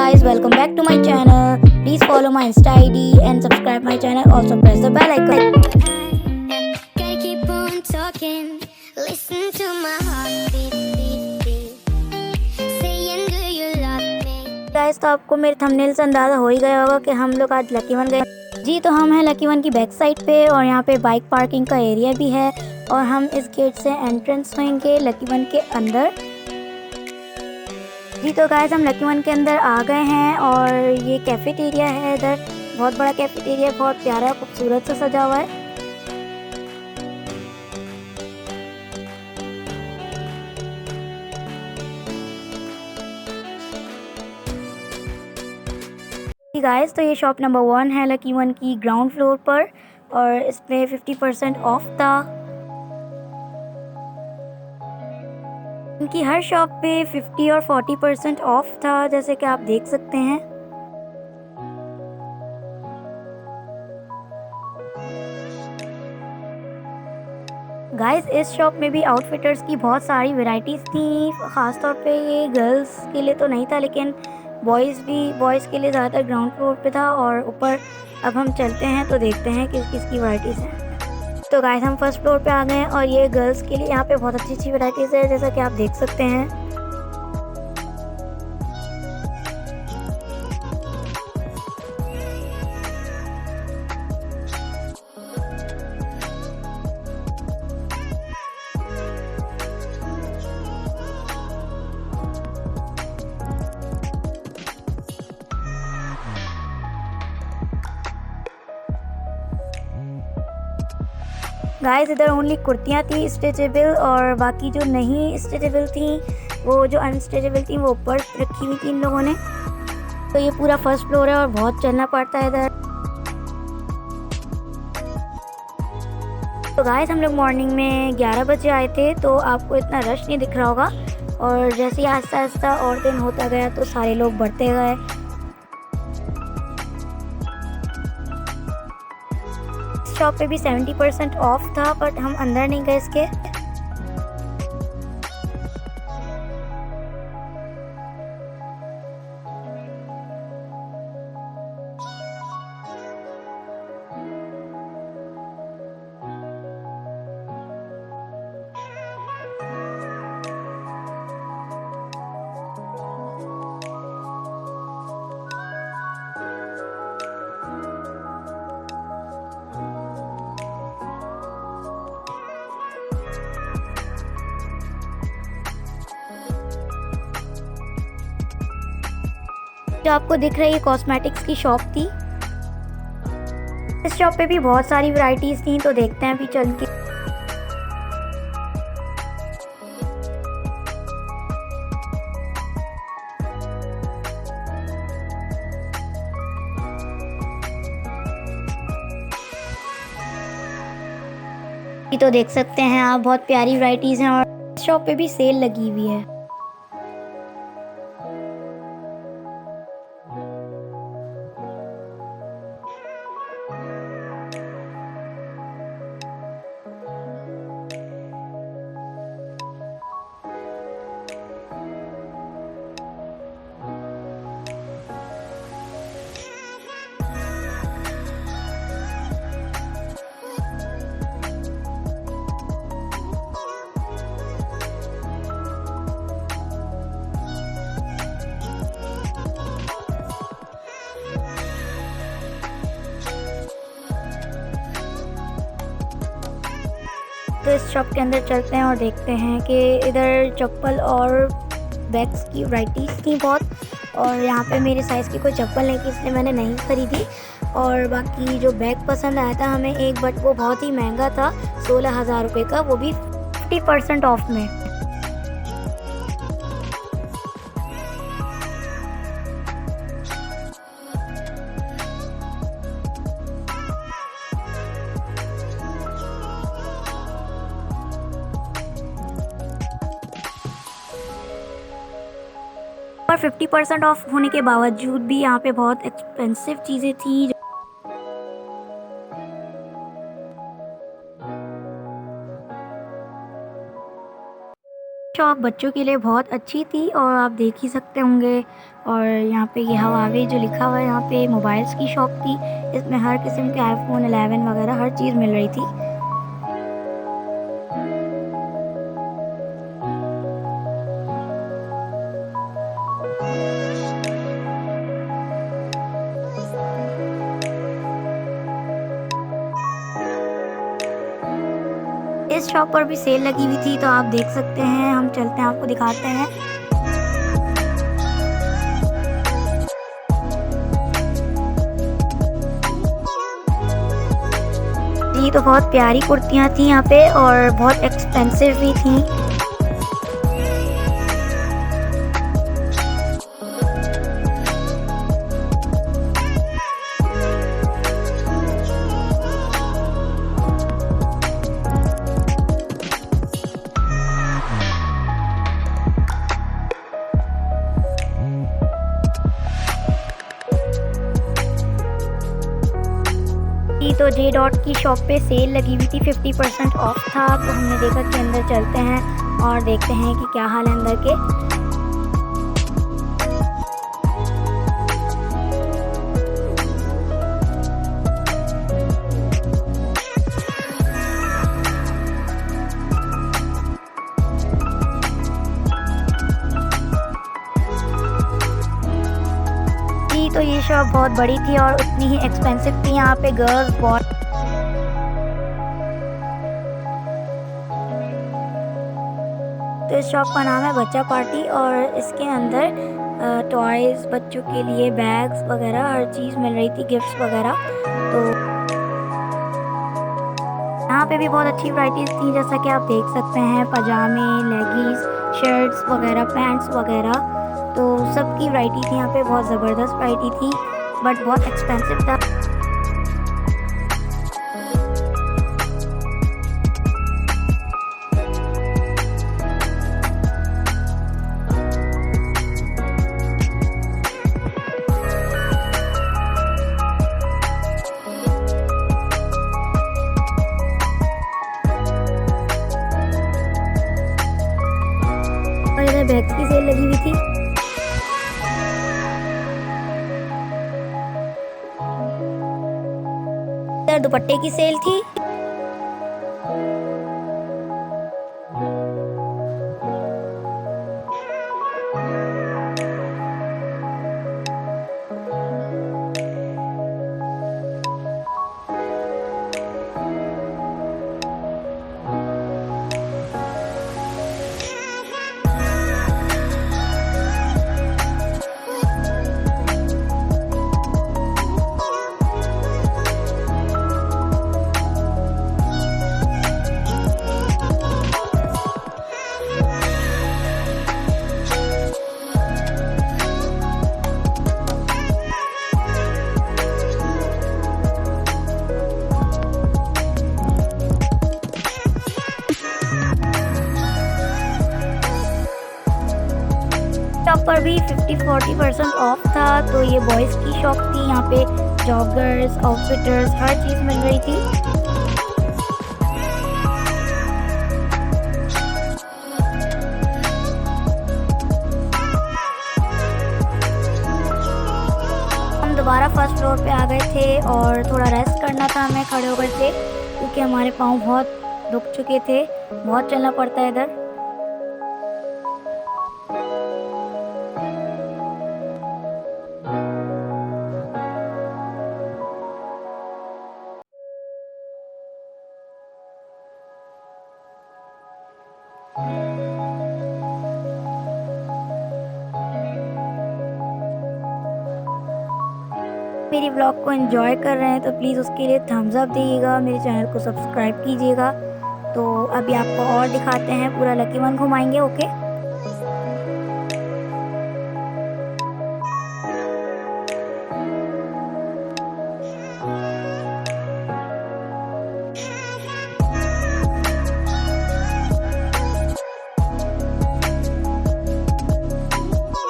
guys, welcome back to my channel. Please follow my Insta ID and subscribe my channel. Also press the bell icon. Gotta keep on talking. Listen to my heartbeat. Saying do you love me? Guys, तो आपको मेरे thumbnail से अंदाज़ा हो ही गया होगा कि हम लोग आज लकी वन गए। जी, तो हम हैं लकी वन की बैक साइड पे और यहाँ पे बाइक पार्किंग का एरिया भी है और हम इस गेट से एंट्रेंस होंगे लकी वन के अंदर। जी, तो गाइस हम लकी वन के अंदर आ गए हैं और ये कैफेटेरिया है। इधर बहुत बड़ा कैफेटेरिया, बहुत प्यारा खूबसूरत से सजा हुआ है। गाइस, तो ये शॉप नंबर 1 है लकी वन की ग्राउंड फ्लोर पर और इस पे 50% ऑफ था। इनकी हर शॉप पे 50 और 40% ऑफ था, जैसे कि आप देख सकते हैं। गाइस, इस शॉप में भी आउटफिटर्स की बहुत सारी वैरायटीज़ थी। ख़ास तौर पे ये गर्ल्स के लिए तो नहीं था, लेकिन बॉयज़ के लिए ज़्यादातर ग्राउंड फ्लोर पे था। और ऊपर अब हम चलते हैं तो देखते हैं किस किस की वैरायटीज़ हैं। तो गाइस, हम फर्स्ट फ्लोर पे आ गए हैं और ये गर्ल्स के लिए यहाँ पे बहुत अच्छी अच्छी वैरायटीज़ है, जैसा कि आप देख सकते हैं। गाइस, इधर ओनली कुर्तियाँ थी स्ट्रेचेबल और बाकी जो नहीं स्ट्रेचेबल थी, वो जो अनस्ट्रेचेबल थी वो ऊपर रखी हुई थी इन लोगों ने। तो ये पूरा फर्स्ट फ्लोर है और बहुत चलना पड़ता है इधर। तो गाइस, हम लोग मॉर्निंग में 11 बजे आए थे, तो आपको इतना रश नहीं दिख रहा होगा। और जैसे ही आहिस्ता आहिस्ता और दिन होता गया तो सारे लोग बढ़ते गए। शॉप पे भी 70% ऑफ था, बट हम अंदर नहीं गए इसके। जो आपको दिख रही है कॉस्मेटिक्स की शॉप थी। इस शॉप पे भी बहुत सारी वैरायटीज़ थी, तो देखते हैं अभी चल के। तो देख सकते हैं आप, बहुत प्यारी वैरायटीज़ हैं और शॉप पे भी सेल लगी हुई है। तो इस शॉप के अंदर चलते हैं और देखते हैं कि इधर चप्पल और बैग्स की वैरायटीज़ थी बहुत। और यहाँ पे मेरे साइज़ की कोई चप्पल नहीं थी, इसलिए मैंने नहीं ख़रीदी। और बाकी जो बैग पसंद आया था हमें एक, बट वो बहुत ही महंगा था, 16,000 रुपये का, वो भी 50% ऑफ में। और 50% ऑफ होने के बावजूद भी यहाँ पे बहुत एक्सपेंसिव चीज़ें थी। शॉप बच्चों के लिए बहुत अच्छी थी और आप देख ही सकते होंगे। और यहाँ पे ये हवावे जो लिखा हुआ है, यहाँ पे मोबाइल्स की शॉप थी। इसमें हर किस्म के आईफोन 11 वगैरह हर चीज़ मिल रही थी। इस शॉप पर भी सेल लगी हुई थी, तो आप देख सकते हैं। हम चलते हैं, आपको दिखाते हैं। ये तो बहुत प्यारी कुर्तियाँ थी यहाँ पे और बहुत एक्सपेंसिव भी थी। तो जे डॉट की शॉप पे सेल लगी हुई थी, 50% ऑफ था। तो हमने देखा कि अंदर चलते हैं और देखते हैं कि क्या हाल है अंदर के। तो ये शॉप बहुत बड़ी थी और उतनी ही एक्सपेंसिव थी। यहाँ पे गर्ल्स बॉय तो इस शॉप का नाम है बच्चा पार्टी और इसके अंदर टॉयज़, बच्चों के लिए बैग्स वगैरह हर चीज़ मिल रही थी, गिफ्ट्स वगैरह। तो यहाँ पे भी बहुत अच्छी वैरायटीज़ थी, जैसा कि आप देख सकते हैं, पजामे, लेगिंग्स, शर्ट्स वगैरह, पैंट्स वगैरह। तो सबकी वैरायटी थी यहाँ पे, बहुत ज़बरदस्त वैरायटी थी, बट बहुत एक्सपेंसिव था। और इधर बैग्स की सेल लगी हुई थी। दुपट्टे की सेल थी। शॉप पर भी 50-40% ऑफ था। तो ये बॉयज़ की शॉप थी। यहाँ पे जॉगर्स, आउटफिटर्स हर चीज़ मिल रही थी। हम दोबारा फर्स्ट फ्लोर पे आ गए थे और थोड़ा रेस्ट करना था, हमें खड़े हो गए थे क्योंकि हमारे पाँव बहुत दुख चुके थे, बहुत चलना पड़ता है इधर। मेरी व्लॉग को एंजॉय कर रहे हैं तो प्लीज़ उसके लिए थम्स अप दीजिएगा, मेरे चैनल को सब्सक्राइब कीजिएगा। तो अभी आपको और दिखाते हैं, पूरा लकी वन घुमाएंगे। ओके,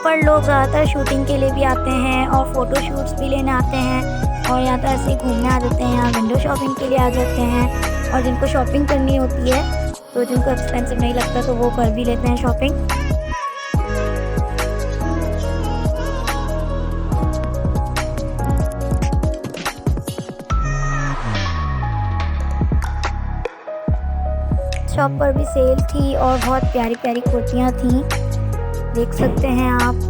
पर लोग ज़्यादातर शूटिंग के लिए भी आते हैं और फ़ोटो शूट्स भी लेने आते हैं और या तो ऐसे ही घूमने आ जाते हैं, या विंडो शॉपिंग के लिए आ जाते हैं। और जिनको शॉपिंग करनी होती है तो जिनको एक्सपेंसिव नहीं लगता तो वो कर भी लेते हैं शॉपिंग। शॉप पर भी सेल थी और बहुत प्यारी प्यारी कुर्तियाँ थी, देख सकते हैं आप।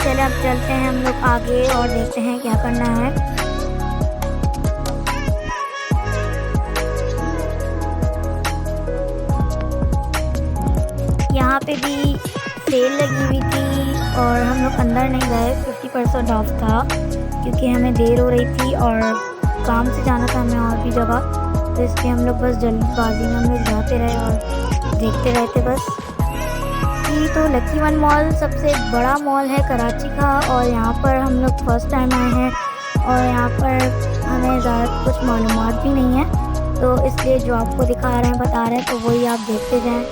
चलिए अब चलते हैं हम लोग आगे और देखते हैं क्या करना है। यहाँ पे भी सेल लगी हुई थी और हम लोग अंदर नहीं गए, 50% ऑफ था क्योंकि हमें देर हो रही थी और काम से जाना था हमें और भी जगह, तो इसलिए हम लोग बस जल्दबाजी में हम लोग जाते रहे और देखते रहते बस। ये तो लकी वन मॉल सबसे बड़ा मॉल है कराची का और यहाँ पर हम लोग फर्स्ट टाइम आए हैं और यहाँ पर हमें ज़्यादा कुछ मालूमात भी नहीं है, तो इसलिए जो आपको दिखा रहे हैं बता रहे हैं तो वही आप देखते जाएं।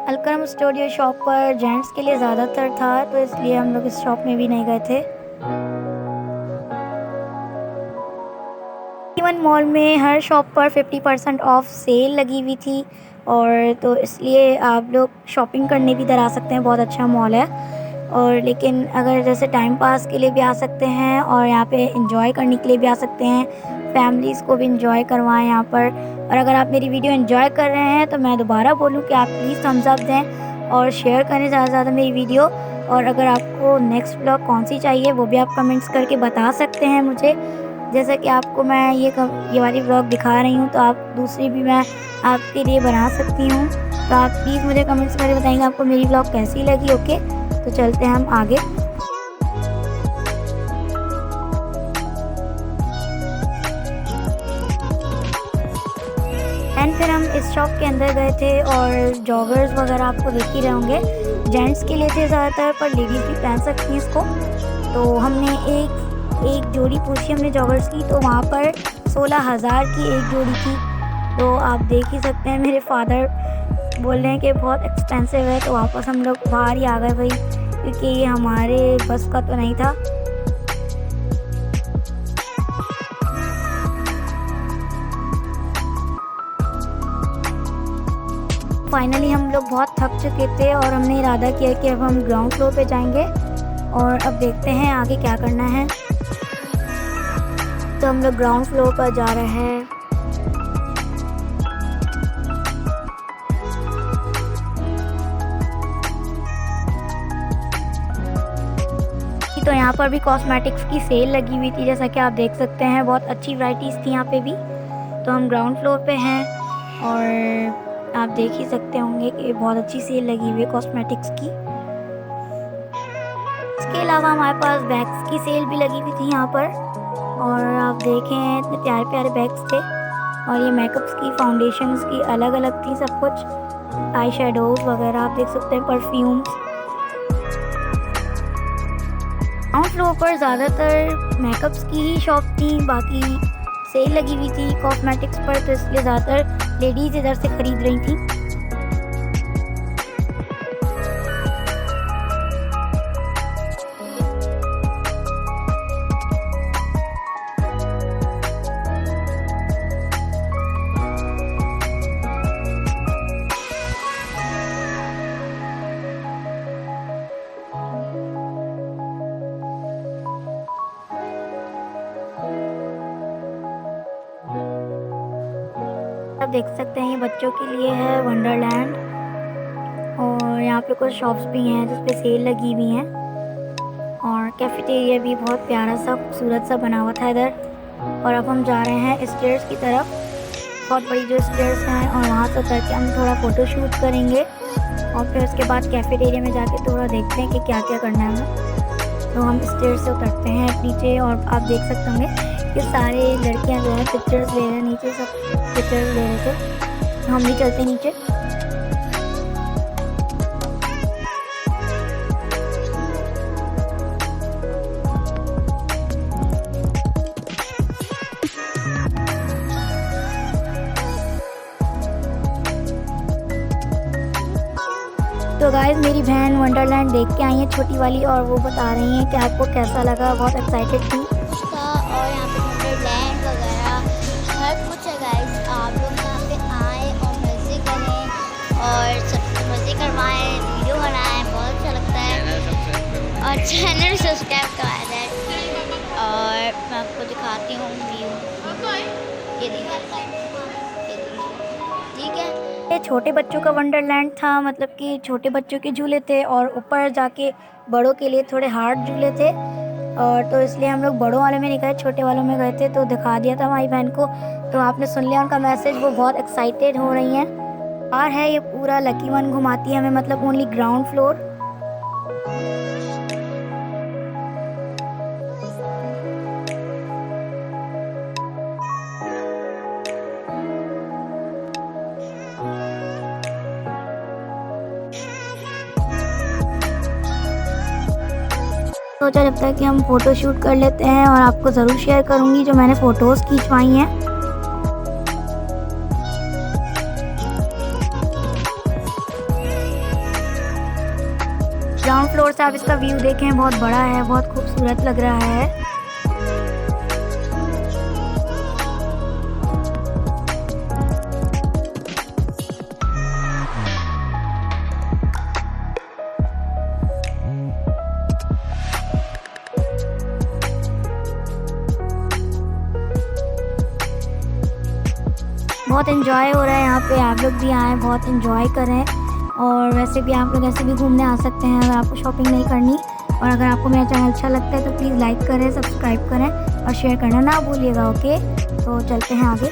अलकरम स्टूडियो शॉप पर जेंट्स के लिए ज़्यादातर था तो इसलिए हम लोग इस शॉप में भी नहीं गए थे। वन मॉल में हर शॉप पर 50% ऑफ सेल लगी हुई थी और तो इसलिए आप लोग शॉपिंग करने भी इधर आ सकते हैं, बहुत अच्छा मॉल है। और लेकिन अगर जैसे टाइम पास के लिए भी आ सकते हैं और यहाँ पे एंजॉय करने के लिए भी आ सकते हैं, फैमिलीज़ को भी एंजॉय करवाएं यहाँ पर। और अगर आप मेरी वीडियो एंजॉय कर रहे हैं तो मैं दोबारा बोलूँ कि आप प्लीज़ थम्स अप दें और शेयर करें ज़्यादा से ज़्यादा मेरी वीडियो। और अगर आपको नेक्स्ट व्लॉग कौन सी चाहिए वो भी आप कमेंट्स करके बता सकते हैं मुझे। जैसा कि आपको मैं ये वाली व्लॉग दिखा रही हूँ तो आप दूसरी भी मैं आपके लिए बना सकती हूँ, तो आप प्लीज़ मुझे कमेंट्स करके बताएंगे आपको मेरी व्लॉग कैसी लगी। ओके, तो चलते हैं हम आगे। एंड फिर हम इस शॉप के अंदर गए थे और जॉगर्स वगैरह आपको देख ही रहे होंगे, जेंट्स के लिए थे ज़्यादातर पर लेडीज़ भी पहन सकती हैं इसको। तो हमने एक जोड़ी पूछी हमने जॉगर्स की, तो वहाँ पर 16,000 की एक जोड़ी थी। तो आप देख ही सकते हैं मेरे फादर बोल रहे हैं कि बहुत एक्सपेंसिव है, तो वापस हम लोग बाहर ही आ गए भाई, क्योंकि ये हमारे बस का तो नहीं था। फाइनली हम लोग बहुत थक चुके थे और हमने इरादा किया कि अब हम ग्राउंड फ्लोर पे जाएंगे और अब देखते हैं आगे क्या करना है। तो हम लोग ग्राउंड फ्लोर पर जा रहे हैं। तो यहाँ पर भी कॉस्मेटिक्स की सेल लगी हुई थी, जैसा कि आप देख सकते हैं बहुत अच्छी वैरायटीज़ थी यहाँ पे भी। तो हम ग्राउंड फ्लोर पे हैं और आप देख ही सकते होंगे कि बहुत अच्छी सेल लगी हुई है कॉस्मेटिक्स की। इसके अलावा हमारे पास बैग्स की सेल भी लगी हुई थी यहाँ पर, और आप देखें इतने प्यारे प्यारे बैग्स थे। और ये मेकअप्स की, फाउंडेशंस की अलग अलग थी सब कुछ, आई शेडोज वगैरह आप देख सकते हैं, परफ्यूम्स। ग्राउंड फ्लोर पर ज़्यादातर मेकअप्स की ही शॉप थी, बाकी सेल लगी हुई थी कॉस्मेटिक्स पर, तो इसलिए ज़्यादातर लेडीज़ इधर से ख़रीद रही थी। आप देख सकते हैं ये बच्चों के लिए है वंडरलैंड, और यहाँ पे कुछ शॉप्स भी हैं जिस पे सेल लगी हुई हैं, और कैफेटेरिया भी बहुत प्यारा सा खूबसूरत सा बना हुआ था इधर। और अब हम जा रहे हैं स्टेयर्स की तरफ, बहुत बड़ी जो स्टेयर्स हैं, और वहाँ से उतर के हम थोड़ा फ़ोटो शूट करेंगे, और फिर उसके बाद कैफेटेरिया में जाके थोड़ा देखते हैं कि क्या क्या करना है हमें। तो हम स्टेयर्स से उतरते हैं नीचे, और आप देख सकते होंगे कि सारे लड़कियां जो हैं पिक्चर्स ले रहे हैं, नीचे सब पिक्चर्स ले रहे थे। हम भी चलते नीचे। तो गाइस मेरी बहन वंडरलैंड देख के आई है छोटी वाली, और वो बता रही हैं कि आपको कैसा लगा, बहुत एक्साइटेड थी। और यहाँ पे वंडरलैंड वगैरह हर कुछ है गाइस। आप लोग यहाँ पे आएँ और मज़े करें और सबसे मज़े करवाएं, वीडियो बनाएं, बहुत अच्छा लगता है। और चैनल सब्सक्राइब करवाएं दैट। और मैं आपको दिखाती हूँ व्यू, ये देखिए, ठीक है। ये छोटे बच्चों का वंडरलैंड था, मतलब कि छोटे बच्चों के झूले थे, और ऊपर जाके बड़ों के लिए थोड़े हार्ड झूले थे, और तो इसलिए हम लोग बड़ों वाले में नहीं गए, छोटे वालों में गए थे। तो दिखा दिया था हमारी बहन को, तो आपने सुन लिया उनका मैसेज, वो बहुत एक्साइटेड हो रही हैं। और है ये पूरा लकी वन घुमाती है हमें, मतलब ओनली ग्राउंड फ्लोर। सोचा जब तक कि हम फ़ोटो शूट कर लेते हैं, और आपको ज़रूर शेयर करूँगी जो मैंने फ़ोटोज़ खिंचवाई हैं। ग्राउंड फ्लोर से आप इसका व्यू देखें, बहुत बड़ा है, बहुत खूबसूरत लग रहा है। बहुत एंजॉय हो रहा है यहाँ पे, आप लोग भी आएँ, बहुत एंजॉय करें। और वैसे भी आप लोग ऐसे भी घूमने आ सकते हैं अगर आपको शॉपिंग नहीं करनी। और अगर आपको मेरा चैनल अच्छा लगता है तो प्लीज़ लाइक करें, सब्सक्राइब करें और शेयर करना ना भूलिएगा। ओके, तो चलते हैं आगे।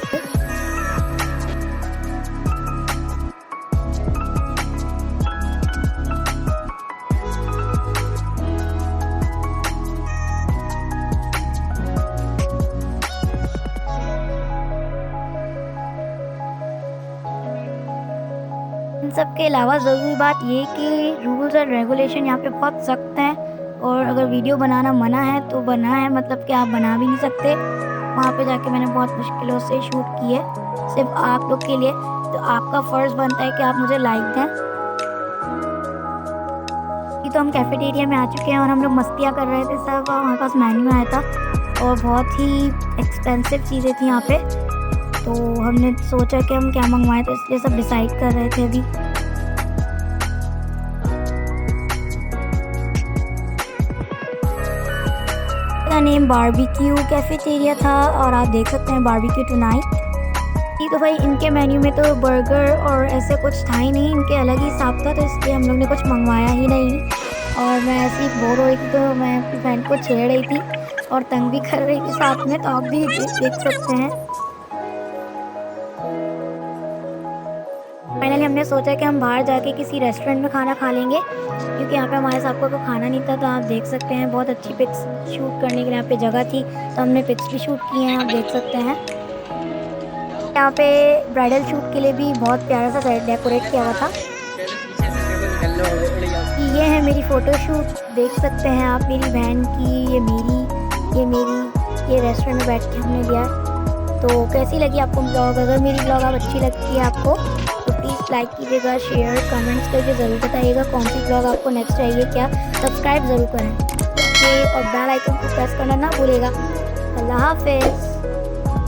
इन सब के अलावा ज़रूरी बात ये कि रूल्स और रेगुलेशन यहाँ पे बहुत सख्त हैं, और अगर वीडियो बनाना मना है तो मना है, मतलब कि आप बना भी नहीं सकते। वहाँ पे जाके मैंने बहुत मुश्किलों से शूट की है सिर्फ आप लोग के लिए, तो आपका फ़र्ज़ बनता है कि आप मुझे लाइक दें। ये तो हम कैफेटेरिया में आ चुके हैं और हम लोग मस्तियाँ कर रहे थे सब, हमारे पास मेन्यू आया था और बहुत ही एक्सपेंसिव चीज़ें थी यहाँ पे, तो हमने सोचा कि हम क्या मंगवाएं, तो इसलिए सब डिसाइड कर रहे थे अभी। का नेम बारबेक्यू कैफेटेरिया था, और आप देख सकते हैं बारबेक्यू टुनाइट। तो भाई इनके मेन्यू में तो बर्गर और ऐसे कुछ था ही नहीं, इनके अलग ही हिसाब था, तो इसलिए हम लोग ने कुछ मंगवाया ही नहीं। और मैं ऐसी बोर हो रही थी तो मैं अपनी फ्रेंड को छेड़ रही थी और तंग भी कर रही थी साथ में, तो आप भी देख सकते हैं। फाइनली हमने सोचा कि हम बाहर जाके किसी रेस्टोरेंट में खाना खा लेंगे, क्योंकि यहाँ पे हमारे साथ कोई खाना नहीं था। तो आप देख सकते हैं बहुत अच्छी पिक्स शूट करने के लिए यहाँ पे जगह थी, तो हमने पिक्स भी शूट किए हैं, आप देख सकते हैं। यहाँ पे ब्राइडल शूट के लिए भी बहुत प्यारा सा डेकोरेट किया हुआ था। ये है मेरी फ़ोटो शूट, देख सकते हैं आप, मेरी बहन की, ये मेरी, ये रेस्टोरेंट में बैठ के हमने लिया। तो कैसी लगी आपको ब्लॉग? अगर मेरी ब्लॉग आप अच्छी लगती है आपको तो प्लीज़ लाइक कीजिएगा, शेयर कमेंट्स करके ज़रूर बताइएगा कौन सी ब्लॉग आपको नेक्स्ट चाहिए क्या। सब्सक्राइब ज़रूर करें ओके, और बेल आइकन को प्रेस करना ना भूलिएगा। अल्लाह हाफिज़।